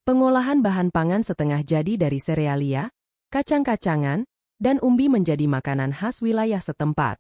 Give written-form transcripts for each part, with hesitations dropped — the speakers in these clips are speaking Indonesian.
Pengolahan bahan pangan setengah jadi dari serealia, kacang-kacangan, dan umbi menjadi makanan khas wilayah setempat.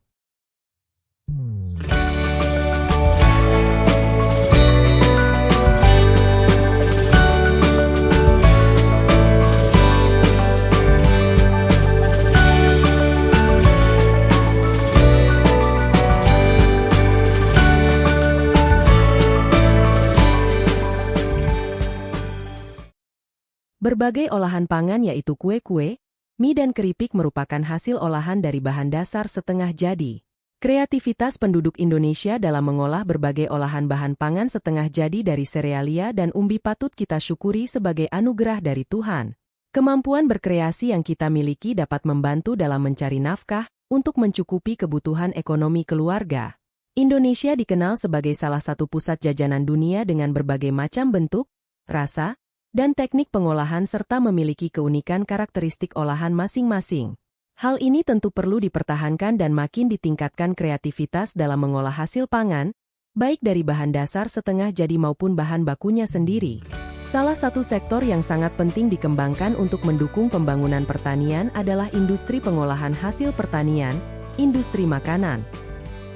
Berbagai olahan pangan yaitu kue-kue, mie dan keripik merupakan hasil olahan dari bahan dasar setengah jadi. Kreativitas penduduk Indonesia dalam mengolah berbagai olahan bahan pangan setengah jadi dari serealia dan umbi patut kita syukuri sebagai anugerah dari Tuhan. Kemampuan berkreasi yang kita miliki dapat membantu dalam mencari nafkah untuk mencukupi kebutuhan ekonomi keluarga. Indonesia dikenal sebagai salah satu pusat jajanan dunia dengan berbagai macam bentuk, rasa, dan teknik pengolahan serta memiliki keunikan karakteristik olahan masing-masing. Hal ini tentu perlu dipertahankan dan makin ditingkatkan kreativitas dalam mengolah hasil pangan, baik dari bahan dasar setengah jadi maupun bahan bakunya sendiri. Salah satu sektor yang sangat penting dikembangkan untuk mendukung pembangunan pertanian adalah industri pengolahan hasil pertanian, industri makanan.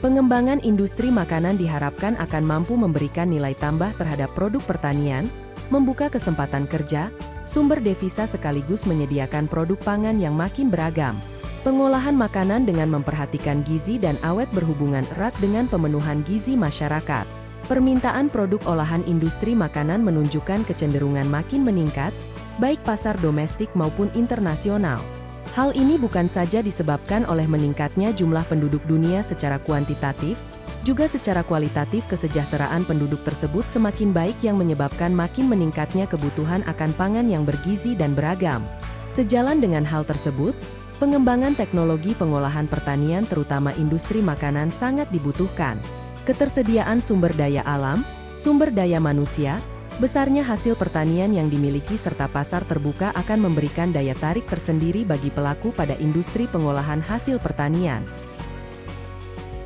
Pengembangan industri makanan diharapkan akan mampu memberikan nilai tambah terhadap produk pertanian, membuka kesempatan kerja, sumber devisa sekaligus menyediakan produk pangan yang makin beragam. Pengolahan makanan dengan memperhatikan gizi dan awet berhubungan erat dengan pemenuhan gizi masyarakat. Permintaan produk olahan industri makanan menunjukkan kecenderungan makin meningkat, baik pasar domestik maupun internasional. Hal ini bukan saja disebabkan oleh meningkatnya jumlah penduduk dunia secara kuantitatif, juga secara kualitatif kesejahteraan penduduk tersebut semakin baik yang menyebabkan makin meningkatnya kebutuhan akan pangan yang bergizi dan beragam. Sejalan dengan hal tersebut, pengembangan teknologi pengolahan pertanian terutama industri makanan sangat dibutuhkan. Ketersediaan sumber daya alam, sumber daya manusia, besarnya hasil pertanian yang dimiliki serta pasar terbuka akan memberikan daya tarik tersendiri bagi pelaku pada industri pengolahan hasil pertanian.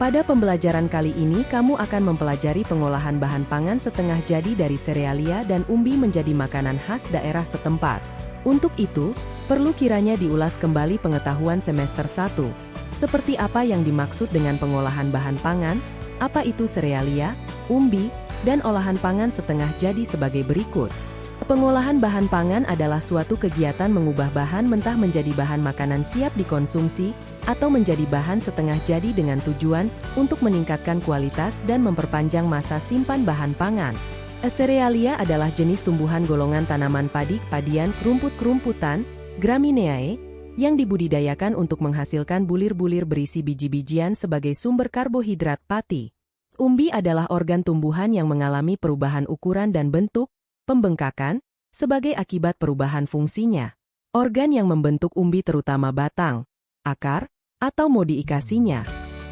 Pada pembelajaran kali ini kamu akan mempelajari pengolahan bahan pangan setengah jadi dari serealia dan umbi menjadi makanan khas daerah setempat. Untuk itu, perlu kiranya diulas kembali pengetahuan semester 1. Seperti apa yang dimaksud dengan pengolahan bahan pangan, apa itu serealia, umbi, dan olahan pangan setengah jadi sebagai berikut. Pengolahan bahan pangan adalah suatu kegiatan mengubah bahan mentah menjadi bahan makanan siap dikonsumsi, atau menjadi bahan setengah jadi dengan tujuan untuk meningkatkan kualitas dan memperpanjang masa simpan bahan pangan. Serealia adalah jenis tumbuhan golongan tanaman padi, padian, rumput-rumputan, Gramineae, yang dibudidayakan untuk menghasilkan bulir-bulir berisi biji-bijian sebagai sumber karbohidrat pati. Umbi adalah organ tumbuhan yang mengalami perubahan ukuran dan bentuk, pembengkakan, sebagai akibat perubahan fungsinya. Organ yang membentuk umbi terutama batang, akar, atau modifikasinya.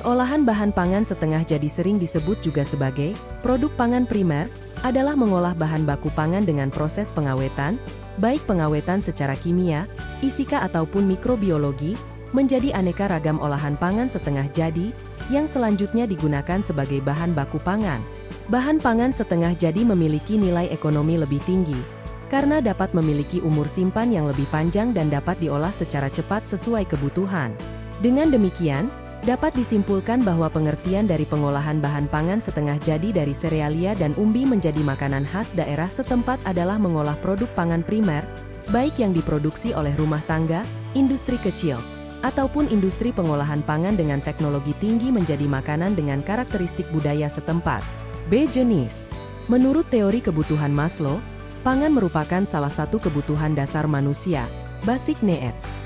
Olahan bahan pangan setengah jadi sering disebut juga sebagai produk pangan primer, adalah mengolah bahan baku pangan dengan proses pengawetan, baik pengawetan secara kimia, fisika ataupun mikrobiologi, menjadi aneka ragam olahan pangan setengah jadi, yang selanjutnya digunakan sebagai bahan baku pangan. Bahan pangan setengah jadi memiliki nilai ekonomi lebih tinggi, karena dapat memiliki umur simpan yang lebih panjang dan dapat diolah secara cepat sesuai kebutuhan. Dengan demikian, dapat disimpulkan bahwa pengertian dari pengolahan bahan pangan setengah jadi dari serealia dan umbi menjadi makanan khas daerah setempat adalah mengolah produk pangan primer, baik yang diproduksi oleh rumah tangga, industri kecil, ataupun industri pengolahan pangan dengan teknologi tinggi menjadi makanan dengan karakteristik budaya setempat. B. Jenis. Menurut teori kebutuhan Maslow, pangan merupakan salah satu kebutuhan dasar manusia, basic needs.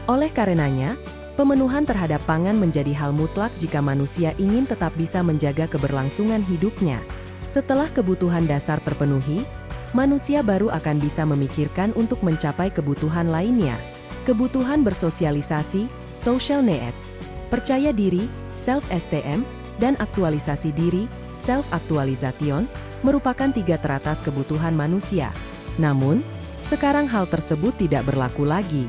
Oleh karenanya, pemenuhan terhadap pangan menjadi hal mutlak jika manusia ingin tetap bisa menjaga keberlangsungan hidupnya. Setelah kebutuhan dasar terpenuhi, manusia baru akan bisa memikirkan untuk mencapai kebutuhan lainnya. Kebutuhan bersosialisasi, social needs, percaya diri, self-esteem, dan aktualisasi diri, self-actualization, merupakan 3 teratas kebutuhan manusia. Namun, sekarang hal tersebut tidak berlaku lagi.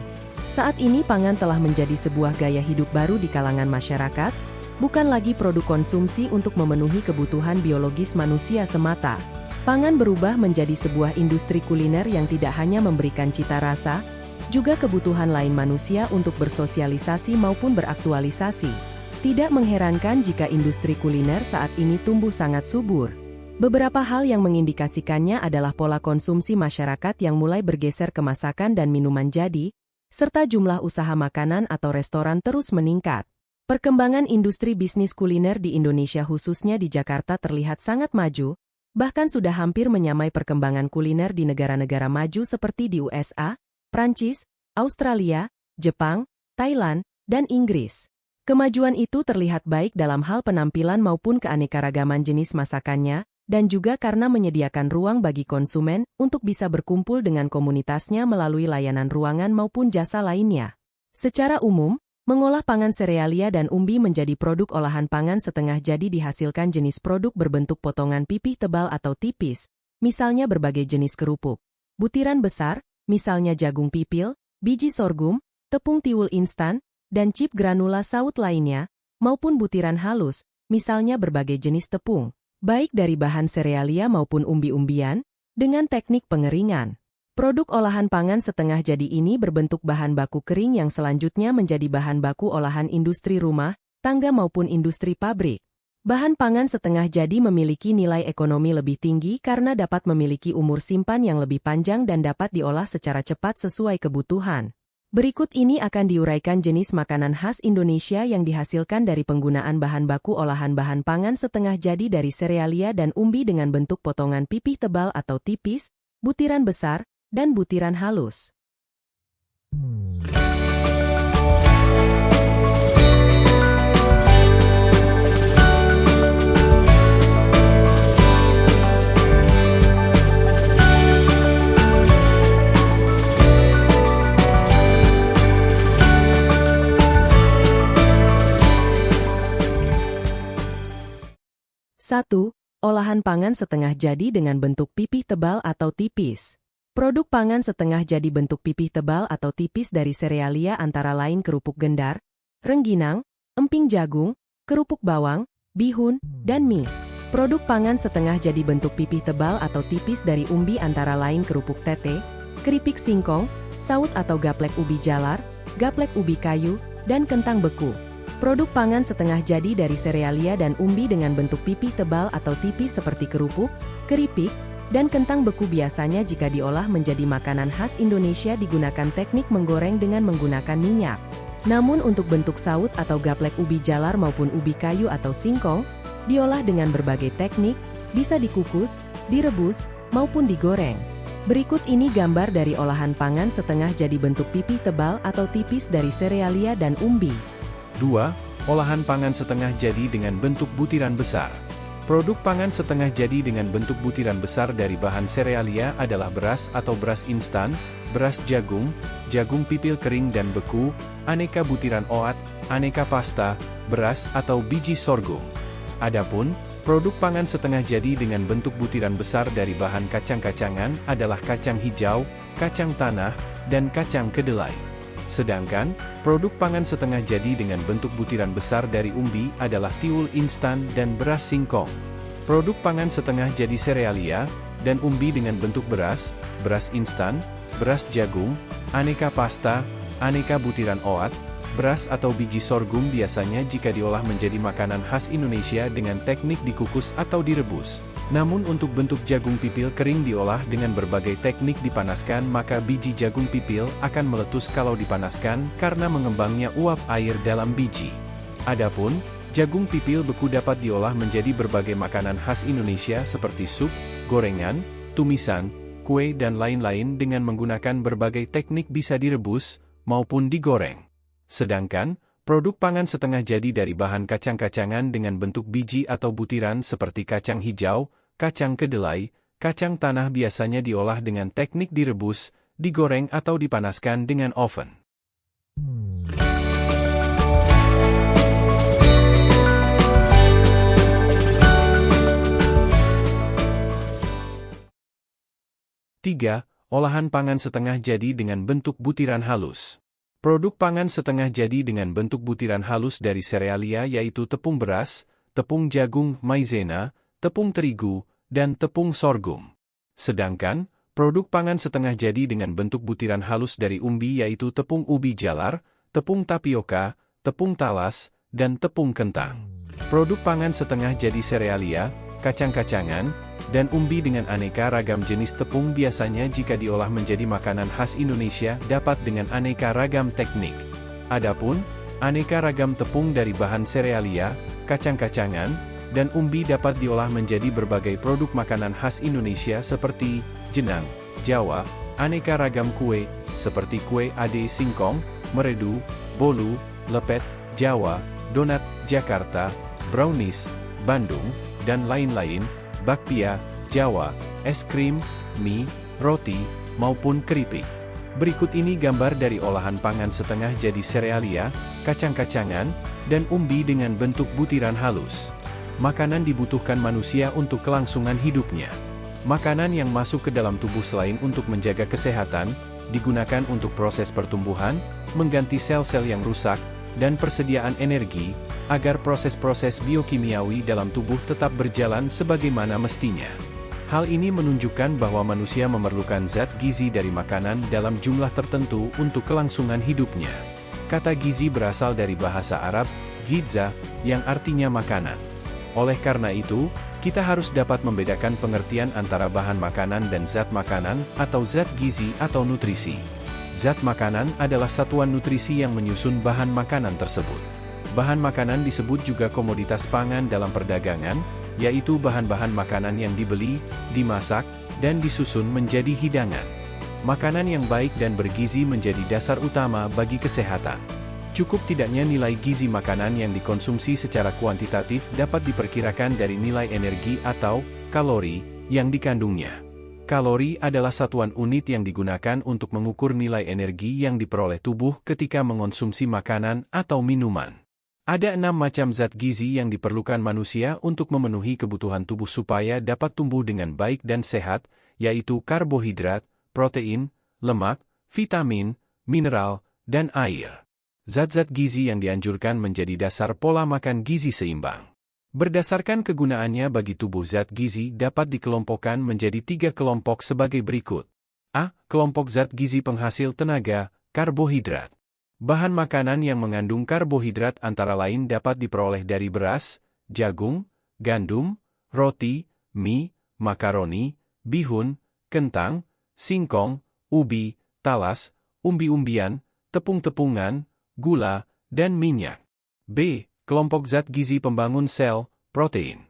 Saat ini pangan telah menjadi sebuah gaya hidup baru di kalangan masyarakat, bukan lagi produk konsumsi untuk memenuhi kebutuhan biologis manusia semata. Pangan berubah menjadi sebuah industri kuliner yang tidak hanya memberikan cita rasa, juga kebutuhan lain manusia untuk bersosialisasi maupun beraktualisasi. Tidak mengherankan jika industri kuliner saat ini tumbuh sangat subur. Beberapa hal yang mengindikasikannya adalah pola konsumsi masyarakat yang mulai bergeser ke masakan dan minuman jadi, serta jumlah usaha makanan atau restoran terus meningkat. Perkembangan industri bisnis kuliner di Indonesia khususnya di Jakarta terlihat sangat maju, bahkan sudah hampir menyamai perkembangan kuliner di negara-negara maju seperti di USA, Prancis, Australia, Jepang, Thailand, dan Inggris. Kemajuan itu terlihat baik dalam hal penampilan maupun keanekaragaman jenis masakannya, dan juga karena menyediakan ruang bagi konsumen untuk bisa berkumpul dengan komunitasnya melalui layanan ruangan maupun jasa lainnya. Secara umum, mengolah pangan serealia dan umbi menjadi produk olahan pangan setengah jadi dihasilkan jenis produk berbentuk potongan pipih tebal atau tipis, misalnya berbagai jenis kerupuk. Butiran besar, misalnya jagung pipil, biji sorghum, tepung tiwul instan, dan chip granula saut lainnya, maupun butiran halus, misalnya berbagai jenis tepung, baik dari bahan serealia maupun umbi-umbian, dengan teknik pengeringan. Produk olahan pangan setengah jadi ini berbentuk bahan baku kering yang selanjutnya menjadi bahan baku olahan industri rumah, tangga maupun industri pabrik. Bahan pangan setengah jadi memiliki nilai ekonomi lebih tinggi karena dapat memiliki umur simpan yang lebih panjang dan dapat diolah secara cepat sesuai kebutuhan. Berikut ini akan diuraikan jenis makanan khas Indonesia yang dihasilkan dari penggunaan bahan baku olahan bahan pangan setengah jadi dari serealia dan umbi dengan bentuk potongan pipih tebal atau tipis, butiran besar, dan butiran halus. Satu, olahan pangan setengah jadi dengan bentuk pipih tebal atau tipis. Produk pangan setengah jadi bentuk pipih tebal atau tipis dari serealia antara lain kerupuk gendar, rengginang, emping jagung, kerupuk bawang, bihun, dan mie. Produk pangan setengah jadi bentuk pipih tebal atau tipis dari umbi antara lain kerupuk tete, keripik singkong, saut atau gaplek ubi jalar, gaplek ubi kayu, dan kentang beku. Produk pangan setengah jadi dari serealia dan umbi dengan bentuk pipih tebal atau tipis seperti kerupuk, keripik, dan kentang beku biasanya jika diolah menjadi makanan khas Indonesia digunakan teknik menggoreng dengan menggunakan minyak. Namun untuk bentuk saut atau gaplek ubi jalar maupun ubi kayu atau singkong, diolah dengan berbagai teknik, bisa dikukus, direbus, maupun digoreng. Berikut ini gambar dari olahan pangan setengah jadi bentuk pipih tebal atau tipis dari serealia dan umbi. 2. Olahan pangan setengah jadi dengan bentuk butiran besar. Produk pangan setengah jadi dengan bentuk butiran besar dari bahan serealia adalah beras atau beras instan, beras jagung, jagung pipil kering dan beku, aneka butiran oat, aneka pasta, beras atau biji sorghum. Adapun, produk pangan setengah jadi dengan bentuk butiran besar dari bahan kacang-kacangan adalah kacang hijau, kacang tanah, dan kacang kedelai. Sedangkan, produk pangan setengah jadi dengan bentuk butiran besar dari umbi adalah tiwul instan dan beras singkong. Produk pangan setengah jadi serealia dan umbi dengan bentuk beras, beras instan, beras jagung, aneka pasta, aneka butiran oat, beras atau biji sorghum biasanya jika diolah menjadi makanan khas Indonesia dengan teknik dikukus atau direbus. Namun untuk bentuk jagung pipil kering diolah dengan berbagai teknik dipanaskan maka biji jagung pipil akan meletus kalau dipanaskan karena mengembangnya uap air dalam biji. Adapun, jagung pipil beku dapat diolah menjadi berbagai makanan khas Indonesia seperti sup, gorengan, tumisan, kue dan lain-lain dengan menggunakan berbagai teknik bisa direbus, maupun digoreng. Sedangkan, produk pangan setengah jadi dari bahan kacang-kacangan dengan bentuk biji atau butiran seperti kacang hijau, kacang kedelai, kacang tanah biasanya diolah dengan teknik direbus, digoreng atau dipanaskan dengan oven. Tiga, olahan pangan setengah jadi dengan bentuk butiran halus. Produk pangan setengah jadi dengan bentuk butiran halus dari serealia yaitu tepung beras, tepung jagung maizena, tepung terigu, dan tepung sorghum. Sedangkan, produk pangan setengah jadi dengan bentuk butiran halus dari umbi yaitu tepung ubi jalar, tepung tapioka, tepung talas, dan tepung kentang. Produk pangan setengah jadi serealia, kacang-kacangan, dan umbi dengan aneka ragam jenis tepung biasanya jika diolah menjadi makanan khas Indonesia dapat dengan aneka ragam teknik. Adapun, aneka ragam tepung dari bahan serealia, kacang-kacangan, dan umbi dapat diolah menjadi berbagai produk makanan khas Indonesia seperti jenang, Jawa, aneka ragam kue, seperti kue ade singkong, meredu, bolu, lepet, Jawa, donat, Jakarta, brownies, Bandung, dan lain-lain, bakpia, Jawa, es krim, mie, roti, maupun keripik. Berikut ini gambar dari olahan pangan setengah jadi serealia, kacang-kacangan, dan umbi dengan bentuk butiran halus. Makanan dibutuhkan manusia untuk kelangsungan hidupnya. Makanan yang masuk ke dalam tubuh selain untuk menjaga kesehatan, digunakan untuk proses pertumbuhan, mengganti sel-sel yang rusak, dan persediaan energi, agar proses-proses biokimiawi dalam tubuh tetap berjalan sebagaimana mestinya. Hal ini menunjukkan bahwa manusia memerlukan zat gizi dari makanan dalam jumlah tertentu untuk kelangsungan hidupnya. Kata gizi berasal dari bahasa Arab, ghiza, yang artinya makanan. Oleh karena itu, kita harus dapat membedakan pengertian antara bahan makanan dan zat makanan, atau zat gizi atau nutrisi. Zat makanan adalah satuan nutrisi yang menyusun bahan makanan tersebut. Bahan makanan disebut juga komoditas pangan dalam perdagangan, yaitu bahan-bahan makanan yang dibeli, dimasak, dan disusun menjadi hidangan. Makanan yang baik dan bergizi menjadi dasar utama bagi kesehatan. Cukup tidaknya nilai gizi makanan yang dikonsumsi secara kuantitatif dapat diperkirakan dari nilai energi atau kalori yang dikandungnya. Kalori adalah satuan unit yang digunakan untuk mengukur nilai energi yang diperoleh tubuh ketika mengonsumsi makanan atau minuman. Ada 6 macam zat gizi yang diperlukan manusia untuk memenuhi kebutuhan tubuh supaya dapat tumbuh dengan baik dan sehat, yaitu karbohidrat, protein, lemak, vitamin, mineral, dan air. Zat-zat gizi yang dianjurkan menjadi dasar pola makan gizi seimbang. Berdasarkan kegunaannya bagi tubuh, zat gizi dapat dikelompokkan menjadi 3 kelompok sebagai berikut. A. Kelompok zat gizi penghasil tenaga, karbohidrat. Bahan makanan yang mengandung karbohidrat antara lain dapat diperoleh dari beras, jagung, gandum, roti, mie, makaroni, bihun, kentang, singkong, ubi, talas, umbi-umbian, tepung-tepungan, gula, dan minyak. B. Kelompok zat gizi pembangun sel, protein.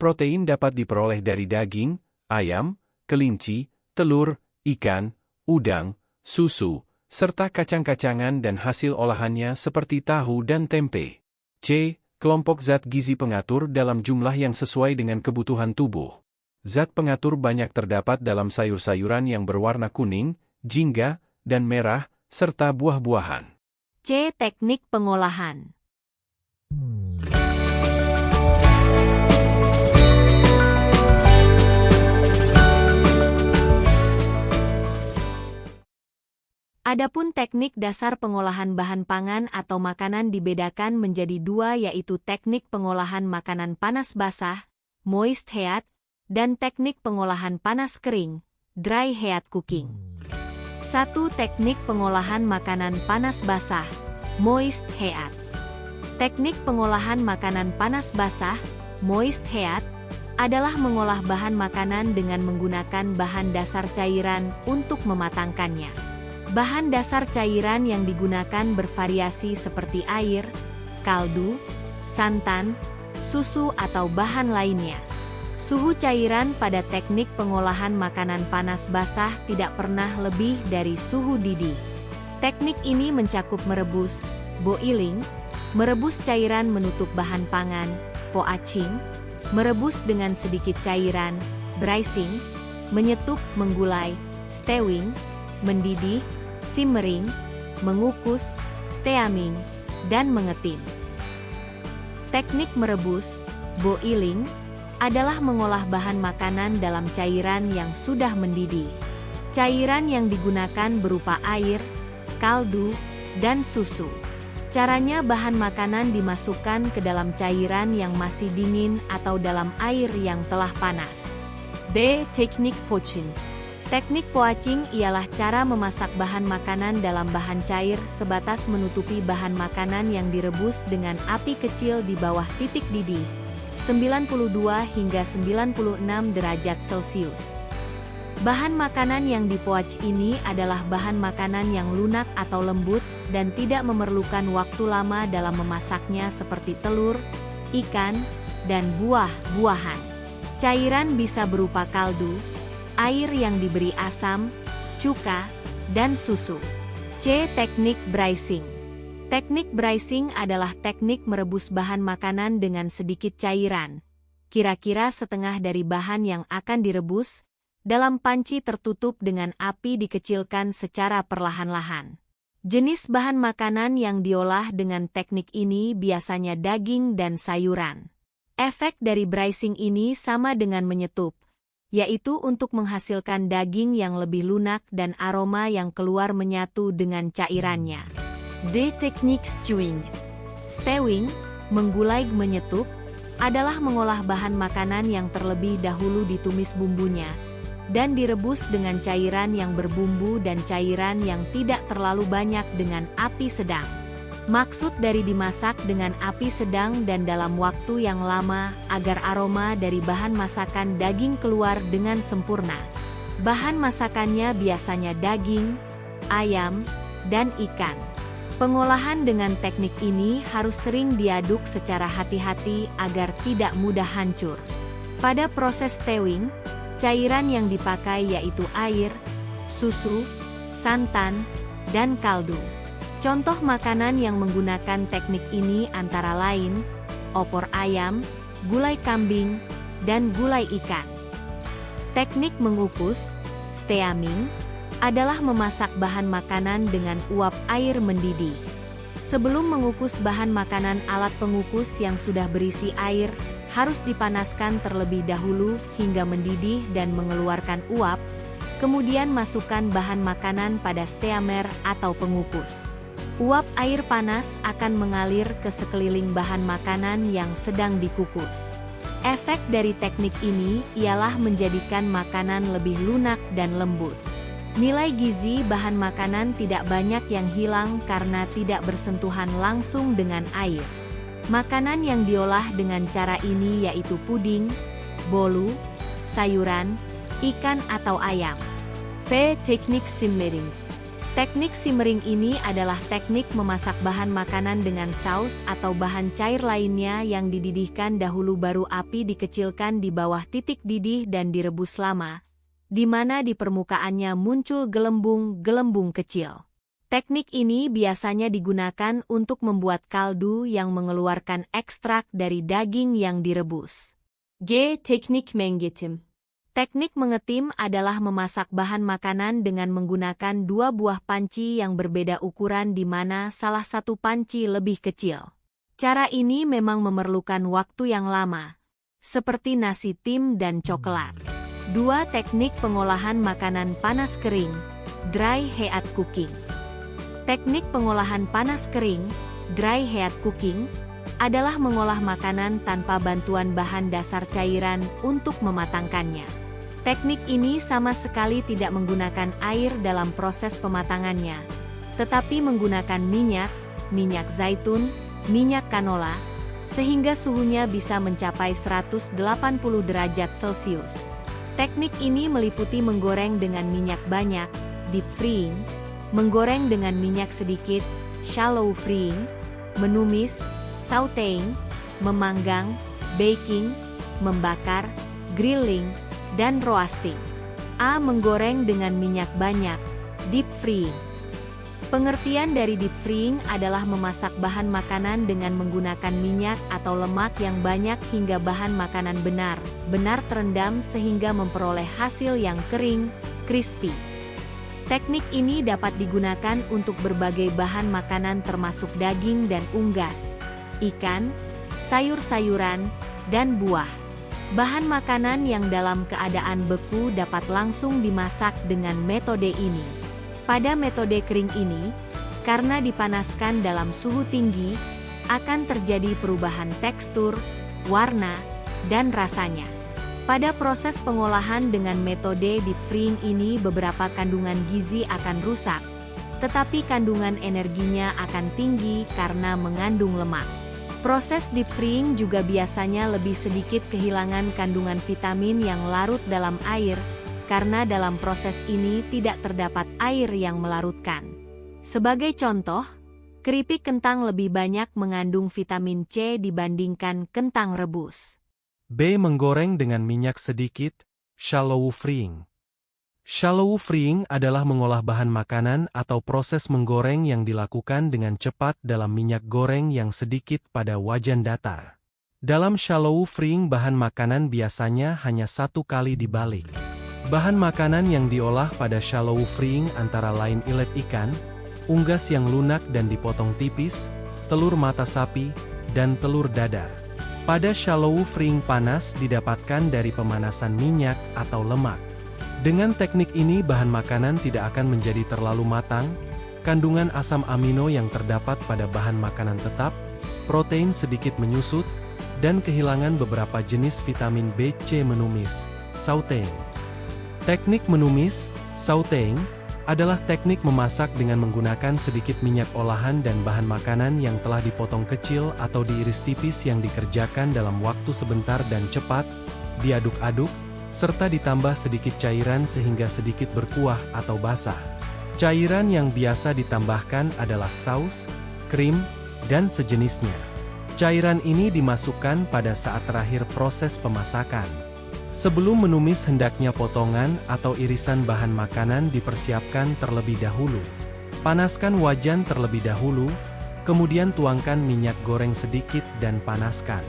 Protein dapat diperoleh dari daging, ayam, kelinci, telur, ikan, udang, susu, serta kacang-kacangan dan hasil olahannya seperti tahu dan tempe. C. Kelompok zat gizi pengatur dalam jumlah yang sesuai dengan kebutuhan tubuh. Zat pengatur banyak terdapat dalam sayur-sayuran yang berwarna kuning, jingga, dan merah, serta buah-buahan. C. Teknik pengolahan. Adapun teknik dasar pengolahan bahan pangan atau makanan dibedakan menjadi 2 yaitu teknik pengolahan makanan panas basah, moist heat, dan teknik pengolahan panas kering, dry heat cooking. 1. Teknik pengolahan makanan panas basah, moist heat. Teknik pengolahan makanan panas basah, moist heat, adalah mengolah bahan makanan dengan menggunakan bahan dasar cairan untuk mematangkannya. Bahan dasar cairan yang digunakan bervariasi seperti air, kaldu, santan, susu atau bahan lainnya. Suhu cairan pada teknik pengolahan makanan panas basah tidak pernah lebih dari suhu didih. Teknik ini mencakup merebus, boiling, merebus cairan menutup bahan pangan, poaching, merebus dengan sedikit cairan, braising, menyetup, menggulai, stewing, mendidih, simmering, mengukus, steaming, dan mengetin. Teknik merebus, boiling, adalah mengolah bahan makanan dalam cairan yang sudah mendidih. Cairan yang digunakan berupa air, kaldu, dan susu. Caranya bahan makanan dimasukkan ke dalam cairan yang masih dingin atau dalam air yang telah panas. B. Teknik poaching. Teknik poaching ialah cara memasak bahan makanan dalam bahan cair sebatas menutupi bahan makanan yang direbus dengan api kecil di bawah titik didih, 92 hingga 96 derajat Celcius. Bahan makanan yang dipoach ini adalah bahan makanan yang lunak atau lembut dan tidak memerlukan waktu lama dalam memasaknya seperti telur, ikan, dan buah-buahan. Cairan bisa berupa kaldu, air yang diberi asam, cuka, dan susu. C. Teknik braising. Teknik braising adalah teknik merebus bahan makanan dengan sedikit cairan, kira-kira setengah dari bahan yang akan direbus, dalam panci tertutup dengan api dikecilkan secara perlahan-lahan. Jenis bahan makanan yang diolah dengan teknik ini biasanya daging dan sayuran. Efek dari braising ini sama dengan menyetup, yaitu untuk menghasilkan daging yang lebih lunak dan aroma yang keluar menyatu dengan cairannya. D. Teknik stewing. Stewing, menggulai menyetup, adalah mengolah bahan makanan yang terlebih dahulu ditumis bumbunya, dan direbus dengan cairan yang berbumbu dan cairan yang tidak terlalu banyak dengan api sedang. Maksud dari dimasak dengan api sedang dan dalam waktu yang lama agar aroma dari bahan masakan daging keluar dengan sempurna. Bahan masakannya biasanya daging, ayam, dan ikan. Pengolahan dengan teknik ini harus sering diaduk secara hati-hati agar tidak mudah hancur. Pada proses stewing, cairan yang dipakai yaitu air, susu, santan, dan kaldu. Contoh makanan yang menggunakan teknik ini antara lain, opor ayam, gulai kambing, dan gulai ikan. Teknik mengukus, steaming, adalah memasak bahan makanan dengan uap air mendidih. Sebelum mengukus bahan makanan, alat pengukus yang sudah berisi air harus dipanaskan terlebih dahulu hingga mendidih dan mengeluarkan uap, kemudian masukkan bahan makanan pada steamer atau pengukus. Uap air panas akan mengalir ke sekeliling bahan makanan yang sedang dikukus. Efek dari teknik ini ialah menjadikan makanan lebih lunak dan lembut. Nilai gizi bahan makanan tidak banyak yang hilang karena tidak bersentuhan langsung dengan air. Makanan yang diolah dengan cara ini yaitu puding, bolu, sayuran, ikan atau ayam. V. Teknik simmering. Teknik simmering ini adalah teknik memasak bahan makanan dengan saus atau bahan cair lainnya yang dididihkan dahulu baru api dikecilkan di bawah titik didih dan direbus lama, di mana di permukaannya muncul gelembung-gelembung kecil. Teknik ini biasanya digunakan untuk membuat kaldu yang mengeluarkan ekstrak dari daging yang direbus. G. Teknik mengetim. Teknik mengetim adalah memasak bahan makanan dengan menggunakan dua buah panci yang berbeda ukuran di mana salah satu panci lebih kecil. Cara ini memang memerlukan waktu yang lama, seperti nasi tim dan coklat. 2. Teknik pengolahan makanan panas kering, dry heat cooking. Teknik pengolahan panas kering, dry heat cooking, adalah mengolah makanan tanpa bantuan bahan dasar cairan untuk mematangkannya. Teknik ini sama sekali tidak menggunakan air dalam proses pematangannya, tetapi menggunakan minyak zaitun, minyak canola, sehingga suhunya bisa mencapai 180 derajat Celcius. Teknik ini meliputi menggoreng dengan minyak banyak, deep frying, menggoreng dengan minyak sedikit, shallow frying, menumis, sauteing, memanggang, baking, membakar, grilling, dan roasting. A. Menggoreng dengan minyak banyak, deep frying. Pengertian dari deep frying adalah memasak bahan makanan dengan menggunakan minyak atau lemak yang banyak hingga bahan makanan benar-benar terendam sehingga memperoleh hasil yang kering, crispy. Teknik ini dapat digunakan untuk berbagai bahan makanan termasuk daging dan unggas, ikan, sayur-sayuran, dan buah. Bahan makanan yang dalam keadaan beku dapat langsung dimasak dengan metode ini. Pada metode kering ini, karena dipanaskan dalam suhu tinggi, akan terjadi perubahan tekstur, warna, dan rasanya. Pada proses pengolahan dengan metode deep frying ini beberapa kandungan gizi akan rusak, tetapi kandungan energinya akan tinggi karena mengandung lemak. Proses deep frying juga biasanya lebih sedikit kehilangan kandungan vitamin yang larut dalam air, karena dalam proses ini tidak terdapat air yang melarutkan. Sebagai contoh, keripik kentang lebih banyak mengandung vitamin C dibandingkan kentang rebus. B. Menggoreng dengan minyak sedikit, shallow frying. Shallow frying adalah mengolah bahan makanan atau proses menggoreng yang dilakukan dengan cepat dalam minyak goreng yang sedikit pada wajan datar. Dalam shallow frying bahan makanan biasanya hanya satu kali dibalik. Bahan makanan yang diolah pada shallow frying antara lain ilet ikan, unggas yang lunak dan dipotong tipis, telur mata sapi, dan telur dadar. Pada shallow frying panas didapatkan dari pemanasan minyak atau lemak. Dengan teknik ini bahan makanan tidak akan menjadi terlalu matang, kandungan asam amino yang terdapat pada bahan makanan tetap, protein sedikit menyusut, dan kehilangan beberapa jenis vitamin B, C. Menumis, sautéing. Teknik menumis, sautéing, adalah teknik memasak dengan menggunakan sedikit minyak olahan dan bahan makanan yang telah dipotong kecil atau diiris tipis yang dikerjakan dalam waktu sebentar dan cepat, diaduk-aduk, serta ditambah sedikit cairan sehingga sedikit berkuah atau basah. Cairan yang biasa ditambahkan adalah saus, krim, dan sejenisnya. Cairan ini dimasukkan pada saat terakhir proses pemasakan. Sebelum menumis hendaknya potongan atau irisan bahan makanan dipersiapkan terlebih dahulu. Panaskan wajan terlebih dahulu, kemudian tuangkan minyak goreng sedikit dan panaskan.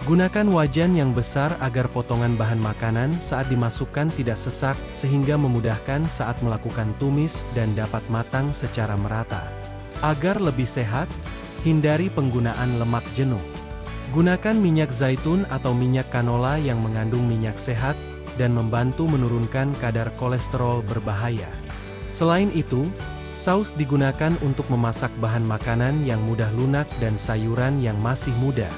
Gunakan wajan yang besar agar potongan bahan makanan saat dimasukkan tidak sesak sehingga memudahkan saat melakukan tumis dan dapat matang secara merata. Agar lebih sehat, hindari penggunaan lemak jenuh. Gunakan minyak zaitun atau minyak canola yang mengandung minyak sehat dan membantu menurunkan kadar kolesterol berbahaya. Selain itu, saus digunakan untuk memasak bahan makanan yang mudah lunak dan sayuran yang masih muda.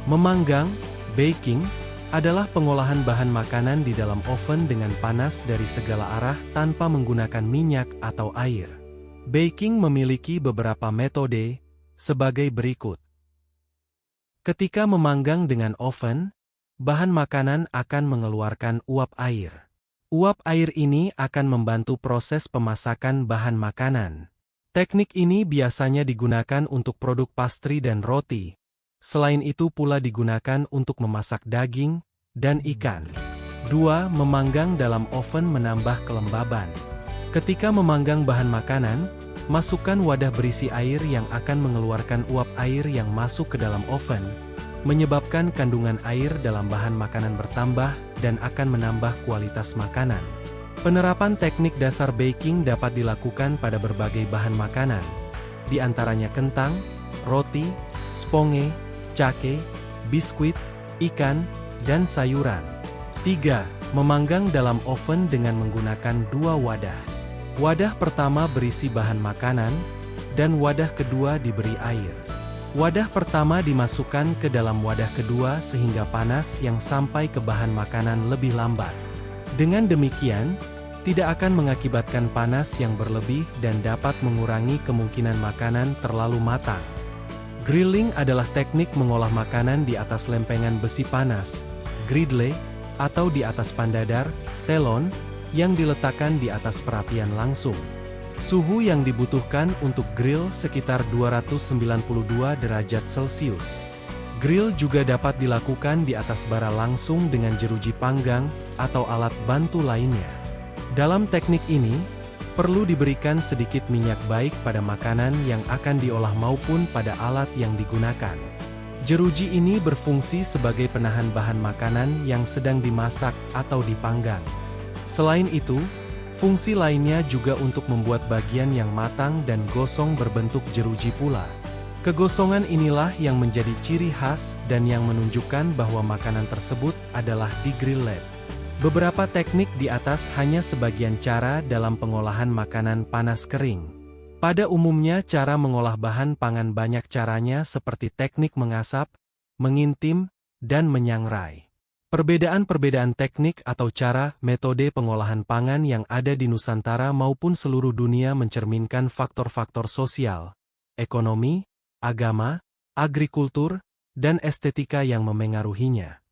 Memanggang, baking, adalah pengolahan bahan makanan di dalam oven dengan panas dari segala arah tanpa menggunakan minyak atau air. Baking memiliki beberapa metode, sebagai berikut. Ketika memanggang dengan oven, bahan makanan akan mengeluarkan uap air. Uap air ini akan membantu proses pemasakan bahan makanan. Teknik ini biasanya digunakan untuk produk pastry dan roti. Selain itu pula digunakan untuk memasak daging dan ikan. 2. Memanggang dalam oven menambah kelembaban. Ketika memanggang bahan makanan, masukkan wadah berisi air yang akan mengeluarkan uap air yang masuk ke dalam oven, menyebabkan kandungan air dalam bahan makanan bertambah dan akan menambah kualitas makanan. Penerapan teknik dasar baking dapat dilakukan pada berbagai bahan makanan, di antaranya kentang, roti, sponge, cake, biskuit, ikan, dan sayuran. 3. Memanggang dalam oven dengan menggunakan 2 wadah. Wadah pertama berisi bahan makanan, dan wadah kedua diberi air. Wadah pertama dimasukkan ke dalam wadah kedua sehingga panas yang sampai ke bahan makanan lebih lambat. Dengan demikian, tidak akan mengakibatkan panas yang berlebih dan dapat mengurangi kemungkinan makanan terlalu matang. Grilling adalah teknik mengolah makanan di atas lempengan besi panas, griddle, atau di atas pandadar, telon, yang diletakkan di atas perapian langsung. Suhu yang dibutuhkan untuk grill sekitar 292 derajat Celcius. Grill juga dapat dilakukan di atas bara langsung dengan jeruji panggang atau alat bantu lainnya. Dalam teknik ini, perlu diberikan sedikit minyak baik pada makanan yang akan diolah maupun pada alat yang digunakan. Jeruji ini berfungsi sebagai penahan bahan makanan yang sedang dimasak atau dipanggang. Selain itu, fungsi lainnya juga untuk membuat bagian yang matang dan gosong berbentuk jeruji pula. Kegosongan inilah yang menjadi ciri khas dan yang menunjukkan bahwa makanan tersebut adalah di-grill lab. Beberapa teknik di atas hanya sebagian cara dalam pengolahan makanan panas kering. Pada umumnya cara mengolah bahan pangan banyak caranya seperti teknik mengasap, mengintim, dan menyangrai. Perbedaan-perbedaan teknik atau cara metode pengolahan pangan yang ada di Nusantara maupun seluruh dunia mencerminkan faktor-faktor sosial, ekonomi, agama, agrikultur, dan estetika yang memengaruhinya.